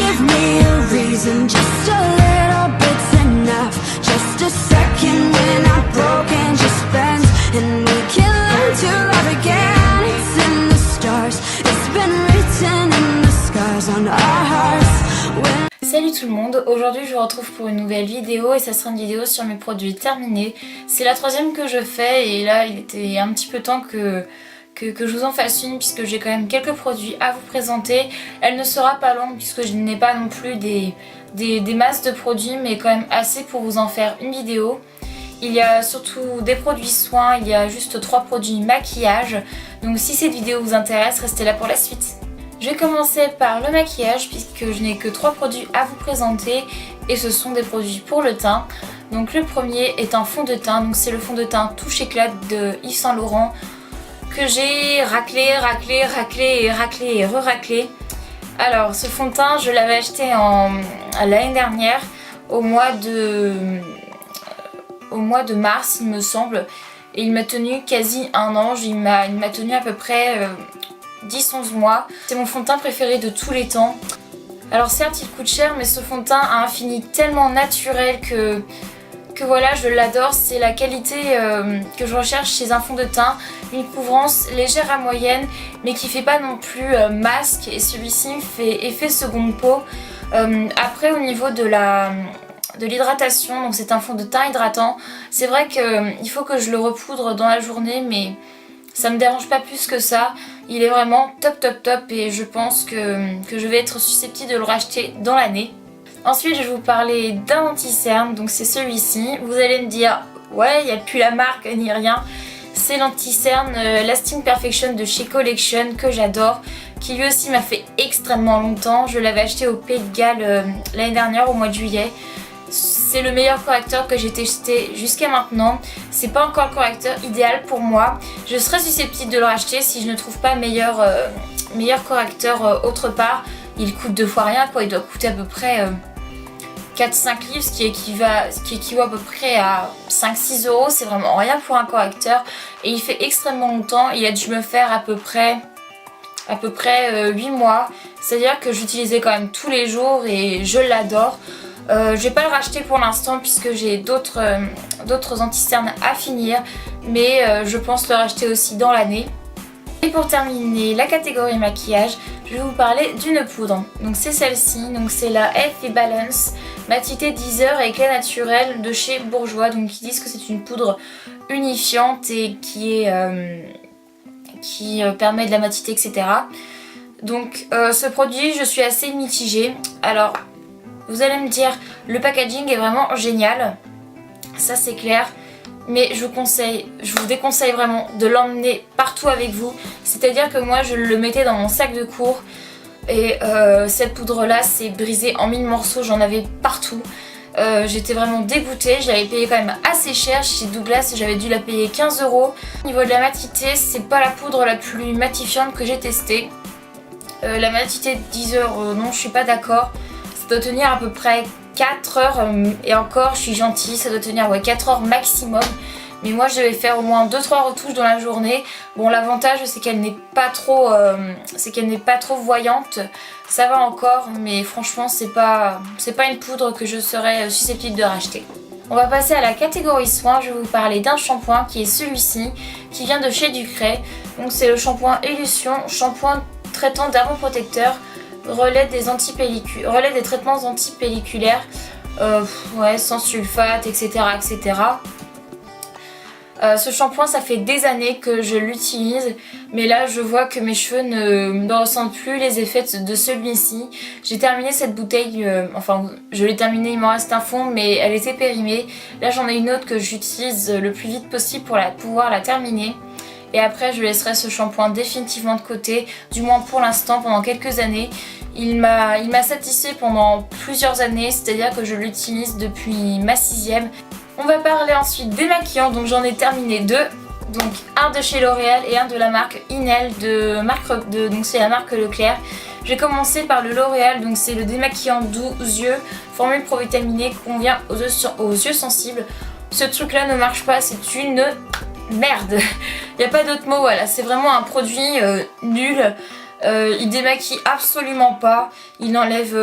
give me a reason, just a little bit's enough. Just a second, we're not broken, just bend, and we can learn to love again. It's in the stars, it's been written in the scars on our hearts. Salut tout le monde, aujourd'hui je vous retrouve pour une nouvelle vidéo et ça sera une vidéo sur mes produits terminés. C'est la troisième que je fais et là il était un petit peu temps que je vous en fasse une puisque j'ai quand même quelques produits à vous présenter. Elle ne sera pas longue puisque je n'ai pas non plus des masses de produits mais quand même assez pour vous en faire une vidéo. Il y a surtout des produits soins, il y a juste 3 produits maquillage. Donc si cette vidéo vous intéresse, restez là pour la suite. Je vais commencer par le maquillage puisque je n'ai que 3 produits à vous présenter et ce sont des produits pour le teint. Donc le premier est un fond de teint, donc c'est le fond de teint Touche Éclat de Yves Saint Laurent que j'ai raclé et re-raclé. Alors ce fond de teint je l'avais acheté l'année dernière au mois de mars il me semble et il m'a tenu quasi un an, il m'a tenu à peu près 10-11 mois. C'est mon fond de teint préféré de tous les temps. Alors certes il coûte cher mais ce fond de teint a un fini tellement naturel que voilà je l'adore. C'est la qualité que je recherche chez un fond de teint. Une couvrance légère à moyenne mais qui fait pas non plus masque et celui-ci fait effet seconde peau. Après au niveau de l'hydratation, donc c'est un fond de teint hydratant. C'est vrai qu'il faut que je le repoudre dans la journée mais ça me dérange pas plus que ça. Il est vraiment top et je pense que je vais être susceptible de le racheter dans l'année. Ensuite je vais vous parler d'un anti-cerne, donc c'est celui-ci. Vous allez me dire ouais il n'y a plus la marque ni rien. C'est l'anti-cerne Lasting Perfection de chez Collection que j'adore, qui lui aussi m'a fait extrêmement longtemps. Je l'avais acheté au Pays de Galles l'année dernière au mois de juillet. C'est le meilleur correcteur que j'ai testé jusqu'à maintenant. C'est pas encore le correcteur idéal pour moi. Je serais susceptible de le racheter si je ne trouve pas meilleur correcteur autre part. Il coûte 2 fois rien quoi. Il doit coûter à peu près 4-5 livres, ce qui équivaut à peu près à 5-6 €. C'est vraiment rien pour un correcteur. Et il fait extrêmement longtemps. Il a dû me faire à peu près 8 mois. C'est-à-dire que j'utilisais quand même tous les jours et je l'adore. Je vais pas le racheter pour l'instant puisque j'ai d'autres anti-cernes à finir, mais je pense le racheter aussi dans l'année. Et pour terminer la catégorie maquillage, je vais vous parler d'une poudre. Donc c'est celle-ci, donc c'est la Healthy Balance Matité 10 heures et éclat naturel de chez Bourjois. Donc ils disent que c'est une poudre unifiante et qui permet de la matité, etc. Donc ce produit je suis assez mitigée. Alors vous allez me dire, le packaging est vraiment génial, ça c'est clair, mais je vous déconseille vraiment de l'emmener partout avec vous. C'est-à-dire que moi je le mettais dans mon sac de cours et cette poudre là s'est brisée en 1000 morceaux, j'en avais partout. J'étais vraiment dégoûtée, je l'avais payé quand même assez cher chez Douglas, j'avais dû la payer 15 €. Au niveau de la matité, c'est pas la poudre la plus matifiante que j'ai testée. La matité de 10 heures, non je suis pas d'accord. Ça doit tenir à peu près 4 heures et encore je suis gentille, ça doit tenir 4 heures maximum. Mais moi je vais faire au moins 2-3 retouches dans la journée. Bon l'avantage c'est qu'elle n'est pas trop voyante, ça va encore, mais franchement c'est pas une poudre que je serais susceptible de racheter. On va passer à la catégorie soins, je vais vous parler d'un shampoing qui est celui-ci, qui vient de chez Ducray. Donc c'est le shampoing Illusion, shampoing traitant dermoprotecteur. Relais des traitements antipelliculaires, sans sulfate, etc. Ce shampoing ça fait des années que je l'utilise, mais là je vois que mes cheveux ne ressentent plus les effets de celui-ci. J'ai terminé cette bouteille, je l'ai terminée, il m'en reste un fond mais elle était périmée. Là j'en ai une autre que j'utilise le plus vite possible pour pouvoir la terminer. Et après je laisserai ce shampoing définitivement de côté, du moins pour l'instant, pendant quelques années. Il m'a satisfait pendant plusieurs années, c'est-à-dire que je l'utilise depuis ma 6e. On va parler ensuite des maquillants, donc j'en ai terminé 2. Donc un de chez L'Oréal et un de la marque Inel, donc c'est la marque Leclerc. Je vais commencer par le L'Oréal, donc c'est le démaquillant doux yeux, formule provitaminée, convient aux yeux sensibles. Ce truc là ne marche pas, c'est une merde. Il n'y a pas d'autre mot, voilà, c'est vraiment un produit nul. Il démaquille absolument pas. Il n'enlève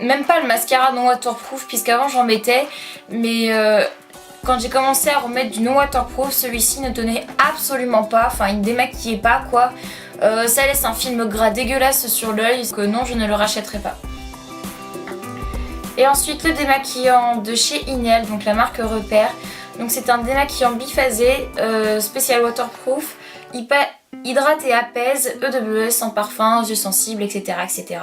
même pas le mascara non waterproof, puisqu'avant j'en mettais. Mais quand j'ai commencé à remettre du non waterproof, celui-ci ne tenait absolument pas. Enfin, il ne démaquillait pas quoi. Ça laisse un film gras dégueulasse sur l'œil. Que non, je ne le rachèterai pas. Et ensuite le démaquillant de chez Inel, donc la marque Repère. Donc c'est un démaquillant biphasé, spécial waterproof, hydrate et apaise, EWS sans parfum, yeux sensibles, etc., etc.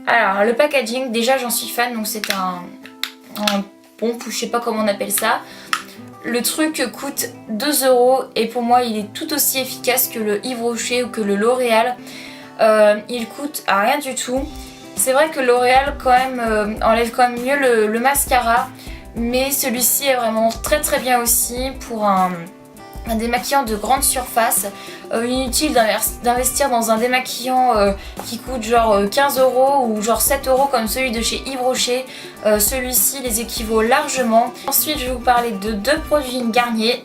Alors le packaging, déjà j'en suis fan, donc c'est un pompe ou je sais pas comment on appelle ça. Le truc coûte 2 € et pour moi il est tout aussi efficace que le Yves Rocher ou que le L'Oréal. Il coûte à rien du tout. C'est vrai que L'Oréal quand même enlève quand même mieux le mascara, mais celui-ci est vraiment très très bien aussi pour un démaquillant de grande surface. Inutile d'investir dans un démaquillant qui coûte genre 15 € ou genre 7 € comme celui de chez Yves Rocher. Celui-ci les équivaut largement. Ensuite je vais vous parler de 2 produits Garnier.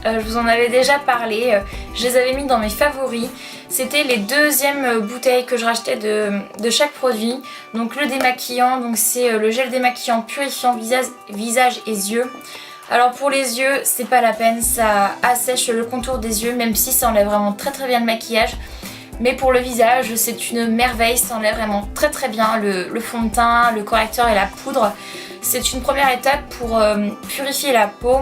Je vous en avais déjà parlé, je les avais mis dans mes favoris. C'était les deuxièmes bouteilles que je rachetais de chaque produit. Donc le démaquillant, donc c'est le gel démaquillant purifiant visage et yeux. Alors pour les yeux, c'est pas la peine, ça assèche le contour des yeux, même si ça enlève vraiment très très bien le maquillage. Mais pour le visage, c'est une merveille, ça enlève vraiment très très bien le fond de teint, le correcteur et la poudre. C'est une première étape pour purifier la peau.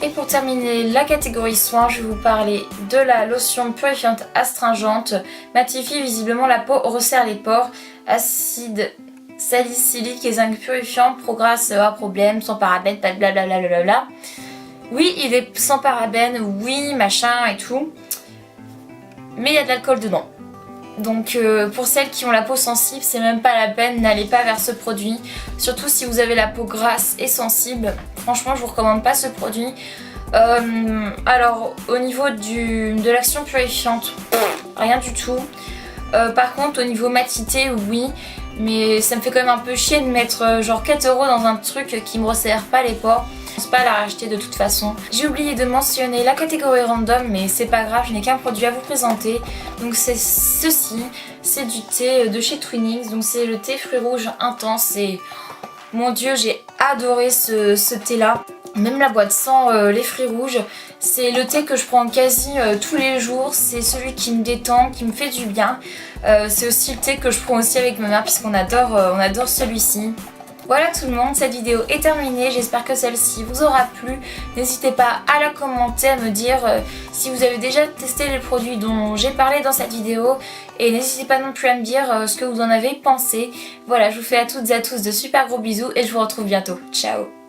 Et pour terminer la catégorie soins, je vais vous parler de la lotion purifiante astringente. Matifie visiblement la peau, resserre les pores. Acide salicylique et zinc purifiant, progresse à problème, sans parabènes, blablabla. Oui, il est sans parabènes, oui, machin et tout. Mais il y a de l'alcool dedans. Donc pour celles qui ont la peau sensible, c'est même pas la peine, n'allez pas vers ce produit. Surtout si vous avez la peau grasse et sensible. Franchement, je vous recommande pas ce produit. Alors au niveau de l'action purifiante, rien du tout. Par contre au niveau matité, oui. Mais ça me fait quand même un peu chier de mettre genre 4 € dans un truc qui me resserre pas les pores. Je pense pas à la racheter de toute façon. J'ai oublié de mentionner la catégorie random, mais c'est pas grave, je n'ai qu'un produit à vous présenter. Donc c'est ceci, c'est du thé de chez Twinings, donc c'est le thé fruits rouges intense et mon dieu j'ai adoré ce thé là. Même la boîte sent les fruits rouges, c'est le thé que je prends quasi tous les jours, c'est celui qui me détend, qui me fait du bien. C'est aussi le thé que je prends aussi avec ma mère puisqu'on adore celui-ci. Voilà tout le monde, cette vidéo est terminée, j'espère que celle-ci vous aura plu. N'hésitez pas à la commenter, à me dire si vous avez déjà testé les produits dont j'ai parlé dans cette vidéo. Et n'hésitez pas non plus à me dire ce que vous en avez pensé. Voilà, je vous fais à toutes et à tous de super gros bisous et je vous retrouve bientôt. Ciao!